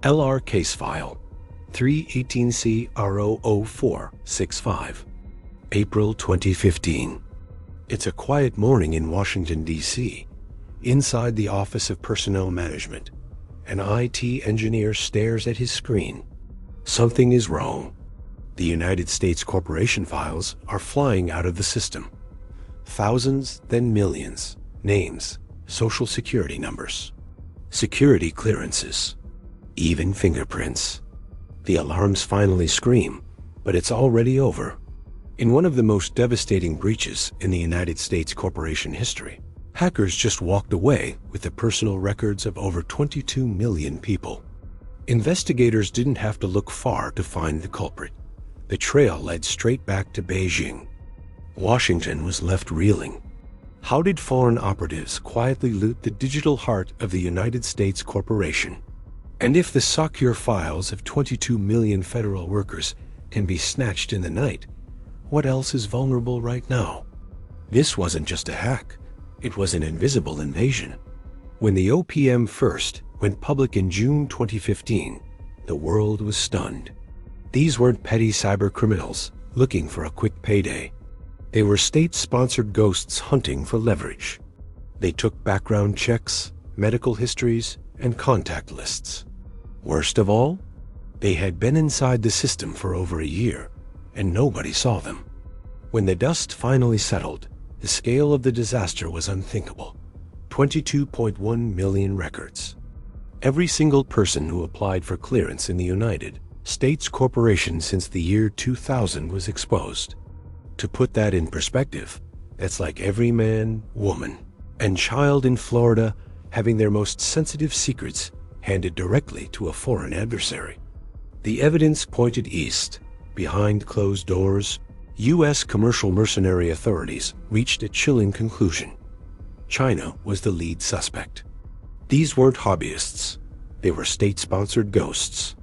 LR Case File 318C-R00465, April 2015. It's a quiet morning in Washington, D.C. Inside the Office of Personnel Management, an IT engineer stares at his screen. Something is wrong. The United States corporation files are flying out of the system. Thousands, then millions. Names, social security numbers, security clearances, even fingerprints. The alarms finally scream, but it's already over. In one of the most devastating breaches in the United States corporation history, hackers just walked away with the personal records of over 22 million people. Investigators didn't have to look far to find the culprit. The trail led straight back to Beijing. Washington was left reeling. How did foreign operatives quietly loot the digital heart of the United States corporation? And if the secure files of 22 million federal workers can be snatched in the night, what else is vulnerable right now? This wasn't just a hack. It was an invisible invasion. When the OPM first went public in June 2015, the world was stunned. These weren't petty cyber criminals looking for a quick payday. They were state-sponsored ghosts hunting for leverage. They took background checks, medical histories, and contact lists. Worst of all, they had been inside the system for over a year, and nobody saw them. When the dust finally settled, the scale of the disaster was unthinkable. 22.1 million records. Every single person who applied for clearance in the United States corporation since the year 2000 was exposed. To put that in perspective, that's like every man, woman, and child in Florida having their most sensitive secrets handed directly to a foreign adversary. The evidence pointed east. Behind closed doors, U.S. commercial mercenary authorities reached a chilling conclusion. China was the lead suspect. These weren't hobbyists. They were state-sponsored ghosts.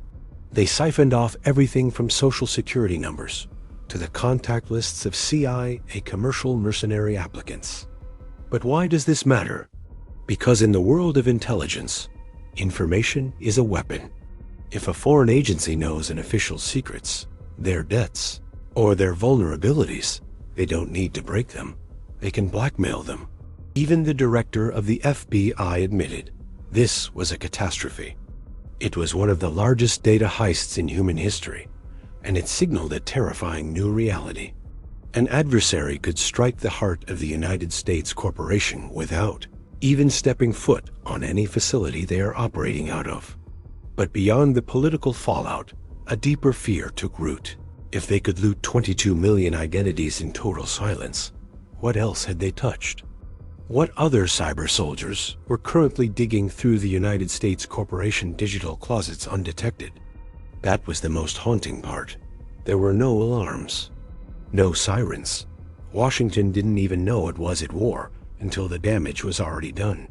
They siphoned off everything from social security numbers to the contact lists of CIA commercial mercenary applicants. But why does this matter? Because in the world of intelligence, information is a weapon. If a foreign agency knows an official's secrets, their debts, or their vulnerabilities, they don't need to break them. They can blackmail them. Even the director of the FBI admitted this was a catastrophe. It was one of the largest data heists in human history, and it signaled a terrifying new reality. An adversary could strike the heart of the United States corporation without even stepping foot on any facility they are operating out of. But beyond the political fallout, a deeper fear took root. If they could loot 22 million identities in total silence, what else had they touched? What other cyber soldiers were currently digging through the United States corporation digital closets undetected? That was the most haunting part. There were no alarms, no sirens. Washington didn't even know it was at war until the damage was already done.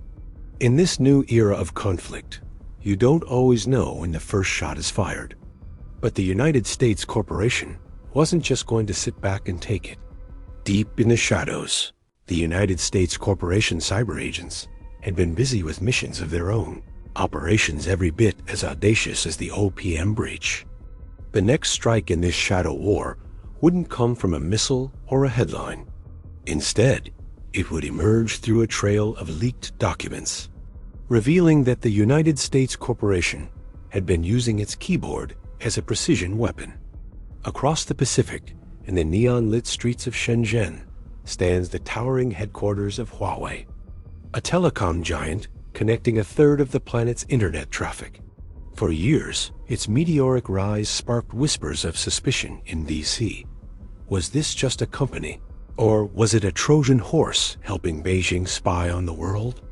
In this new era of conflict, you don't always know when the first shot is fired. But the United States corporation wasn't just going to sit back and take it. Deep in the shadows, the United States corporation cyber agents had been busy with missions of their own, operations every bit as audacious as the OPM breach. The next strike in this shadow war wouldn't come from a missile or a headline. Instead, it would emerge through a trail of leaked documents, revealing that the United States corporation had been using its keyboard as a precision weapon. Across the Pacific, in the neon-lit streets of Shenzhen, stands the towering headquarters of Huawei, a telecom giant connecting a third of the planet's internet traffic. For years, its meteoric rise sparked whispers of suspicion in D.C. Was this just a company, or was it a Trojan horse helping Beijing spy on the world?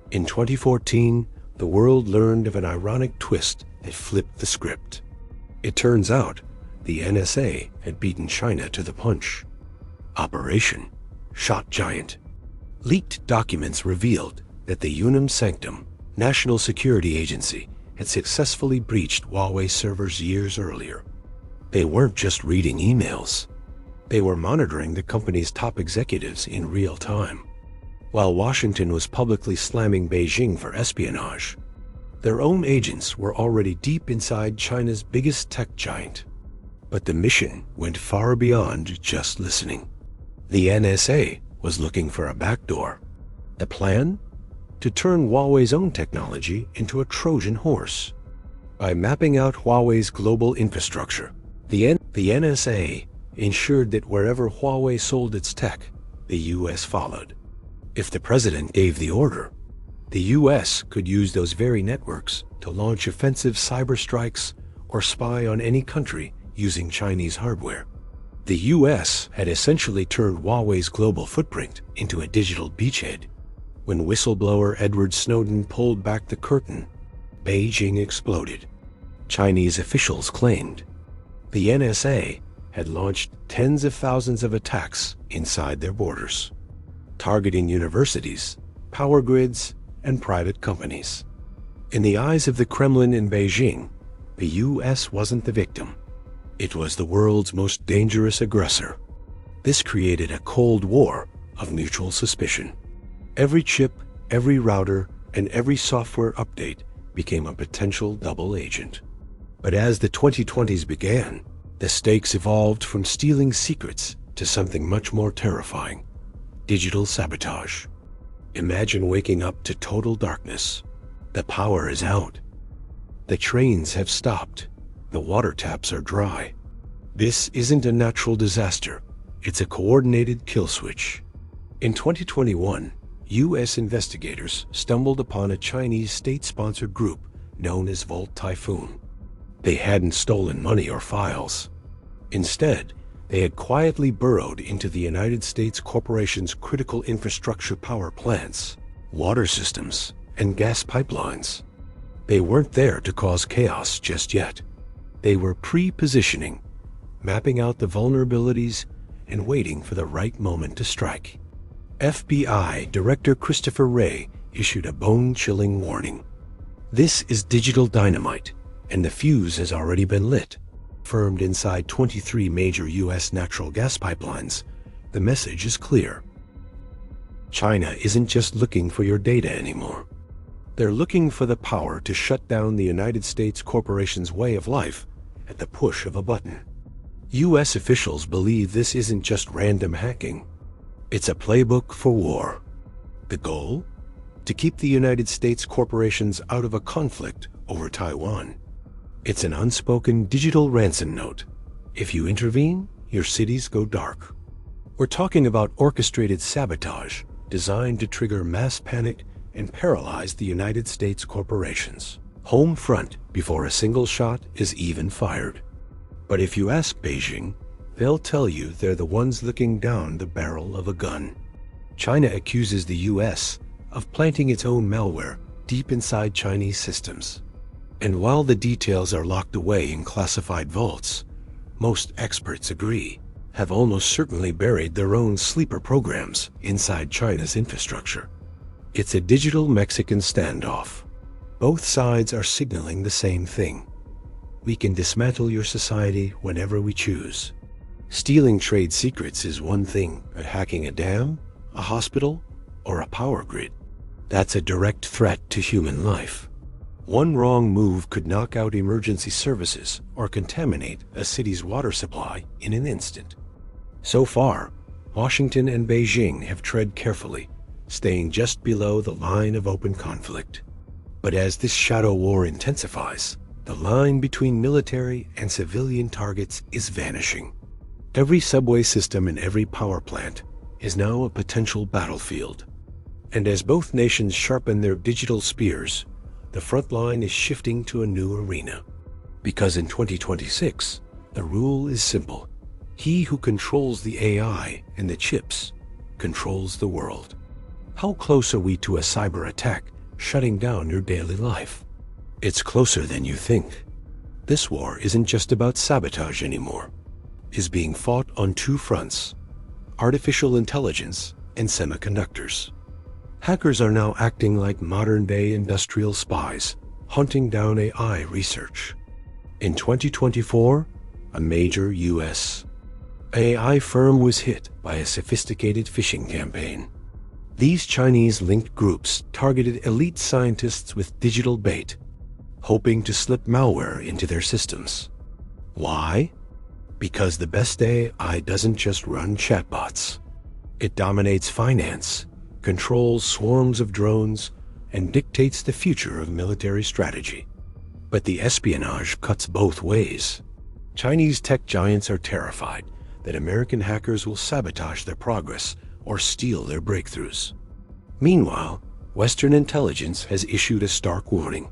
In 2014, the world learned of an ironic twist that flipped the script. It turns out the NSA had beaten China to the punch. Operation Shot Giant. Leaked documents revealed that the Unum Sanctum National Security Agency had successfully breached Huawei servers years earlier. They weren't just reading emails. They were monitoring the company's top executives in real time. While Washington was publicly slamming Beijing for espionage, Their own agents were already deep inside China's biggest tech giant. But the mission went far beyond just listening. The NSA was looking for a backdoor. The plan? To turn Huawei's own technology into a Trojan horse. By mapping out Huawei's global infrastructure, the NSA ensured that wherever Huawei sold its tech, the US followed. If the president gave the order, the US could use those very networks to launch offensive cyber strikes or spy on any country using Chinese hardware. The US had essentially turned Huawei's global footprint into a digital beachhead. When whistleblower Edward Snowden pulled back the curtain, Beijing exploded. Chinese officials claimed the NSA had launched tens of thousands of attacks inside their borders, targeting universities, power grids, and private companies. In the eyes of the Kremlin in Beijing, the US wasn't the victim. It was the world's most dangerous aggressor. This created a Cold War of mutual suspicion. Every chip, every router, and every software update became a potential double agent. But as the 2020s began, the stakes evolved from stealing secrets to something much more terrifying: digital sabotage. Imagine waking up to total darkness. The power is out. The trains have stopped. The water taps are dry. This isn't a natural disaster. It's a coordinated kill switch. In 2021, US investigators stumbled upon a Chinese state-sponsored group known as Volt Typhoon. They hadn't stolen money or files. Instead, they had quietly burrowed into the United States corporation's critical infrastructure power plants, water systems, and gas pipelines. They weren't there to cause chaos just yet. They were pre-positioning, mapping out the vulnerabilities and waiting for the right moment to strike. FBI Director Christopher Wray issued a bone-chilling warning. This is digital dynamite, and the fuse has already been lit. Firmed inside 23 major US natural gas pipelines, the message is clear. China isn't just looking for your data anymore. They're looking for the power to shut down the United States corporation's way of life at the push of a button. US officials believe this isn't just random hacking. It's a playbook for war. The goal? To keep the United States corporations out of a conflict over Taiwan. It's an unspoken digital ransom note. If you intervene, your cities go dark. We're talking about orchestrated sabotage designed to trigger mass panic and paralyze the United States corporations. Home front before a single shot is even fired. But if you ask Beijing, they'll tell you they're the ones looking down the barrel of a gun. China accuses the US of planting its own malware deep inside Chinese systems. And while the details are locked away in classified vaults, most experts agree, have almost certainly buried their own sleeper programs inside China's infrastructure. It's a digital Mexican standoff. Both sides are signaling the same thing. We can dismantle your society whenever we choose. Stealing trade secrets is one thing, but hacking a dam, a hospital, or a power grid, that's a direct threat to human life. One wrong move could knock out emergency services or contaminate a city's water supply in an instant. So far, Washington and Beijing have tread carefully, staying just below the line of open conflict. But as this shadow war intensifies, the line between military and civilian targets is vanishing. Every subway system and every power plant is now a potential battlefield. And as both nations sharpen their digital spears, the front line is shifting to a new arena. Because in 2026, the rule is simple. He who controls the AI and the chips controls the world. How close are we to a cyber attack shutting down your daily life? It's closer than you think. This war isn't just about sabotage anymore. It's being fought on two fronts: artificial intelligence and semiconductors. Hackers are now acting like modern-day industrial spies, hunting down AI research. In 2024, a major US AI firm was hit by a sophisticated phishing campaign. These Chinese-linked groups targeted elite scientists with digital bait, hoping to slip malware into their systems. Why? Because the best AI doesn't just run chatbots. It dominates finance, controls swarms of drones, and dictates the future of military strategy. But the espionage cuts both ways. Chinese tech giants are terrified that American hackers will sabotage their progress or steal their breakthroughs. Meanwhile, Western intelligence has issued a stark warning.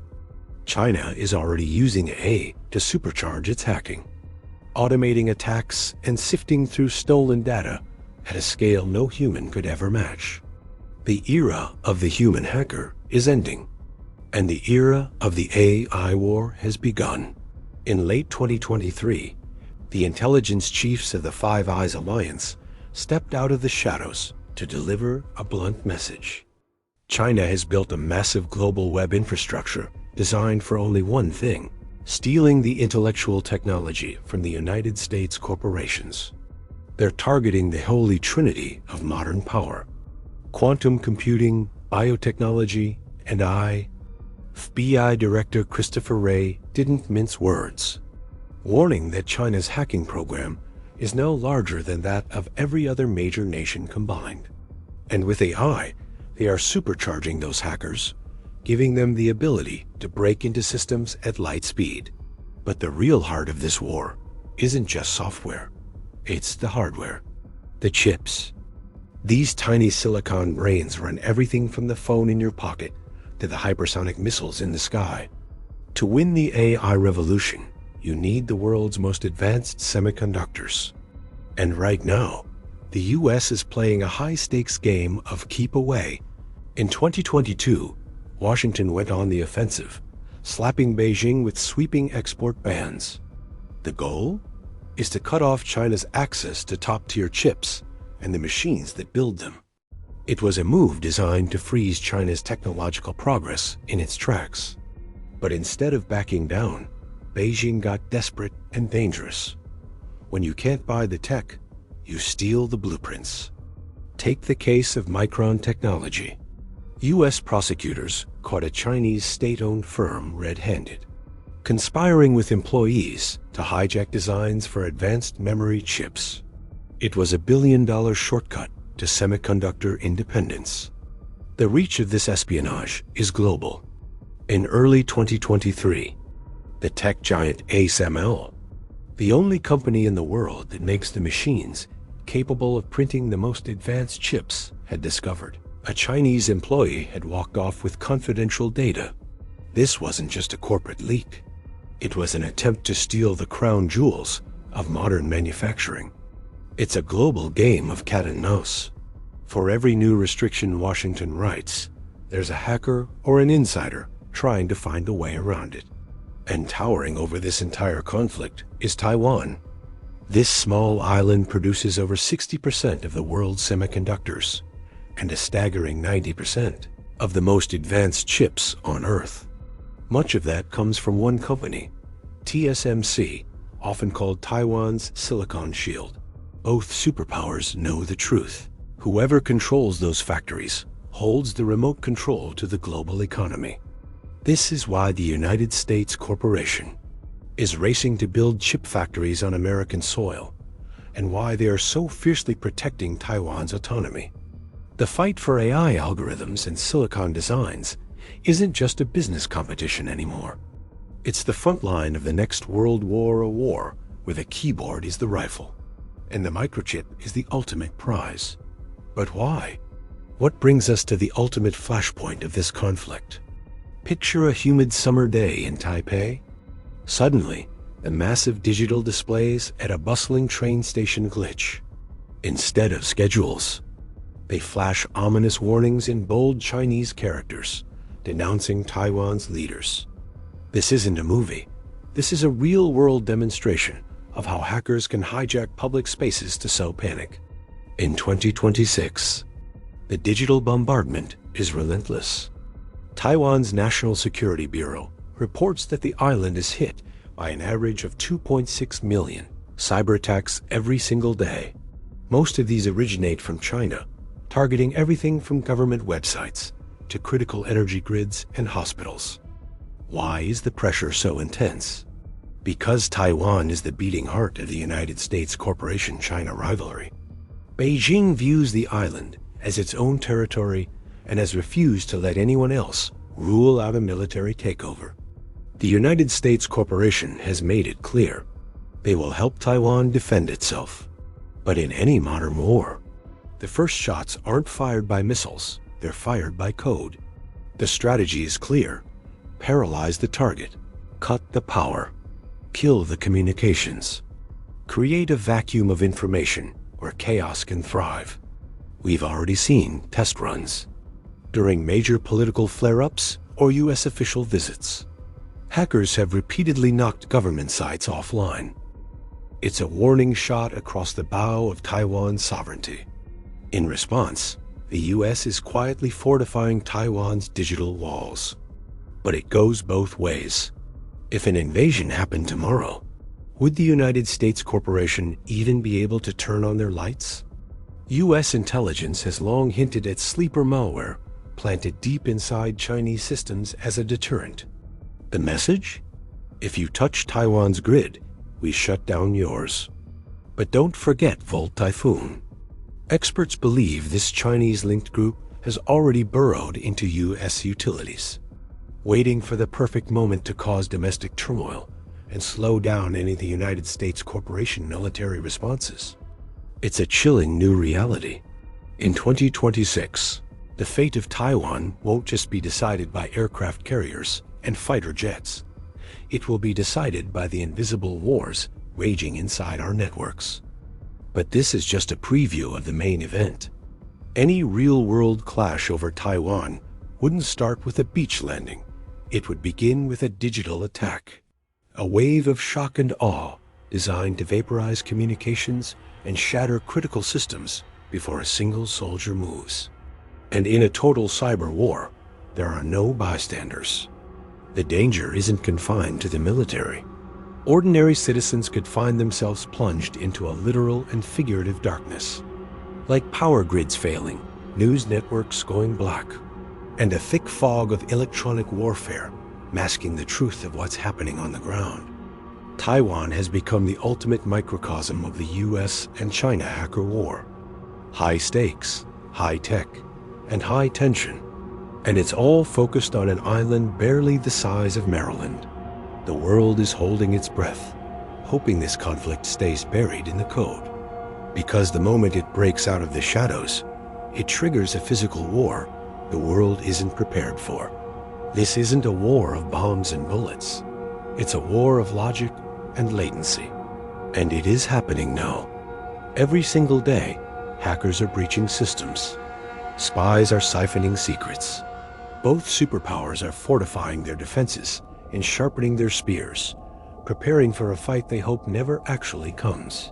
China is already using AI to supercharge its hacking, automating attacks and sifting through stolen data at a scale no human could ever match. The era of the human hacker is ending, and the era of the AI war has begun. In late 2023, the intelligence chiefs of the Five Eyes Alliance stepped out of the shadows to deliver a blunt message. China has built a massive global web infrastructure designed for only one thing: stealing the intellectual technology from the United States corporations. They're targeting the holy trinity of modern power: quantum computing, biotechnology, and AI. FBI Director Christopher Wray didn't mince words, warning that China's hacking program is now larger than that of every other major nation combined. And with AI, they are supercharging those hackers, giving them the ability to break into systems at light speed. But the real heart of this war isn't just software. It's the hardware, the chips. These tiny silicon brains run everything from the phone in your pocket to the hypersonic missiles in the sky. To win the AI revolution, you need the world's most advanced semiconductors. And right now, the US is playing a high-stakes game of keep away. In 2022, Washington went on the offensive, slapping Beijing with sweeping export bans. The goal is to cut off China's access to top-tier chips and the machines that build them. It was a move designed to freeze China's technological progress in its tracks. But instead of backing down, Beijing got desperate and dangerous. When you can't buy the tech, you steal the blueprints. Take the case of Micron Technology. US prosecutors caught a Chinese state-owned firm red-handed, conspiring with employees to hijack designs for advanced memory chips. It was a billion-dollar shortcut to semiconductor independence. The reach of this espionage is global. In early 2023, the tech giant ASML, the only company in the world that makes the machines capable of printing the most advanced chips, had discovered a Chinese employee had walked off with confidential data. This wasn't just a corporate leak. It was an attempt to steal the crown jewels of modern manufacturing. It's a global game of cat and mouse. For every new restriction Washington writes, there's a hacker or an insider trying to find a way around it. And towering over this entire conflict is Taiwan. This small island produces over 60% of the world's semiconductors and a staggering 90% of the most advanced chips on Earth. Much of that comes from one company, TSMC, often called Taiwan's Silicon Shield. Both superpowers know the truth. Whoever controls those factories holds the remote control to the global economy. This is why the United States Corporation is racing to build chip factories on American soil, and why they are so fiercely protecting Taiwan's autonomy. The fight for AI algorithms and silicon designs isn't just a business competition anymore. It's the front line of the next World War, a war where the keyboard is the rifle, and the microchip is the ultimate prize. But why? What brings us to the ultimate flashpoint of this conflict? Picture a humid summer day in Taipei. Suddenly, the massive digital displays at a bustling train station glitch. Instead of schedules, they flash ominous warnings in bold Chinese characters, denouncing Taiwan's leaders. This isn't a movie. This is a real-world demonstration of how hackers can hijack public spaces to sow panic. In 2026, the digital bombardment is relentless. Taiwan's National Security Bureau reports that the island is hit by an average of 2.6 million cyber attacks every single day. Most of these originate from China, targeting everything from government websites to critical energy grids and hospitals. Why is the pressure so intense? Because Taiwan is the beating heart of the United States Corporation-China rivalry. Beijing views the island as its own territory and has refused to let anyone else rule out a military takeover. The United States Corporation has made it clear they will help Taiwan defend itself. But in any modern war, the first shots aren't fired by missiles, they're fired by code. The strategy is clear: paralyze the target, cut the power, kill the communications, create a vacuum of information where chaos can thrive. We've already seen test runs during major political flare-ups or U.S. official visits. Hackers have repeatedly knocked government sites offline. It's a warning shot across the bow of Taiwan's sovereignty. In response, the U.S. is quietly fortifying Taiwan's digital walls. But it goes both ways. If an invasion happened tomorrow, would the United States Corporation even be able to turn on their lights? U.S. intelligence has long hinted at sleeper malware planted deep inside Chinese systems as a deterrent. The message? If you touch Taiwan's grid, we shut down yours. But don't forget Volt Typhoon. Experts believe this Chinese-linked group has already burrowed into U.S. utilities, waiting for the perfect moment to cause domestic turmoil and slow down any of the United States Corporation military responses. It's a chilling new reality. In 2026, the fate of Taiwan won't just be decided by aircraft carriers and fighter jets. It will be decided by the invisible wars raging inside our networks. But this is just a preview of the main event. Any real-world clash over Taiwan wouldn't start with a beach landing. It would begin with a digital attack, a wave of shock and awe designed to vaporize communications and shatter critical systems before a single soldier moves. And in a total cyber war, there are no bystanders. The danger isn't confined to the military. Ordinary citizens could find themselves plunged into a literal and figurative darkness, like power grids failing, news networks going black, and a thick fog of electronic warfare masking the truth of what's happening on the ground. Taiwan has become the ultimate microcosm of the US and China hacker war. High stakes, high tech, and high tension. And it's all focused on an island barely the size of Maryland. The world is holding its breath, hoping this conflict stays buried in the code. Because the moment it breaks out of the shadows, it triggers a physical war the world isn't prepared for. This isn't a war of bombs and bullets. It's a war of logic and latency. And it is happening now. Every single day, hackers are breaching systems. Spies are siphoning secrets. Both superpowers are fortifying their defenses and sharpening their spears, preparing for a fight they hope never actually comes.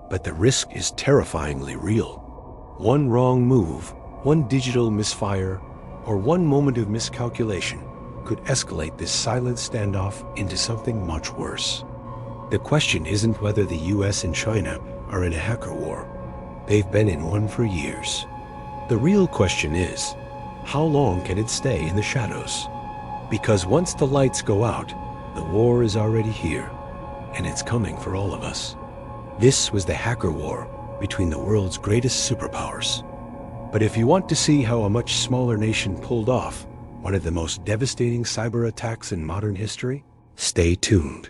But the risk is terrifyingly real. One wrong move, one digital misfire, or one moment of miscalculation could escalate this silent standoff into something much worse. The question isn't whether the US and China are in a hacker war. They've been in one for years. The real question is, how long can it stay in the shadows? Because once the lights go out, the war is already here, and it's coming for all of us. This was the hacker war between the world's greatest superpowers. But if you want to see how a much smaller nation pulled off one of the most devastating cyber attacks in modern history, stay tuned.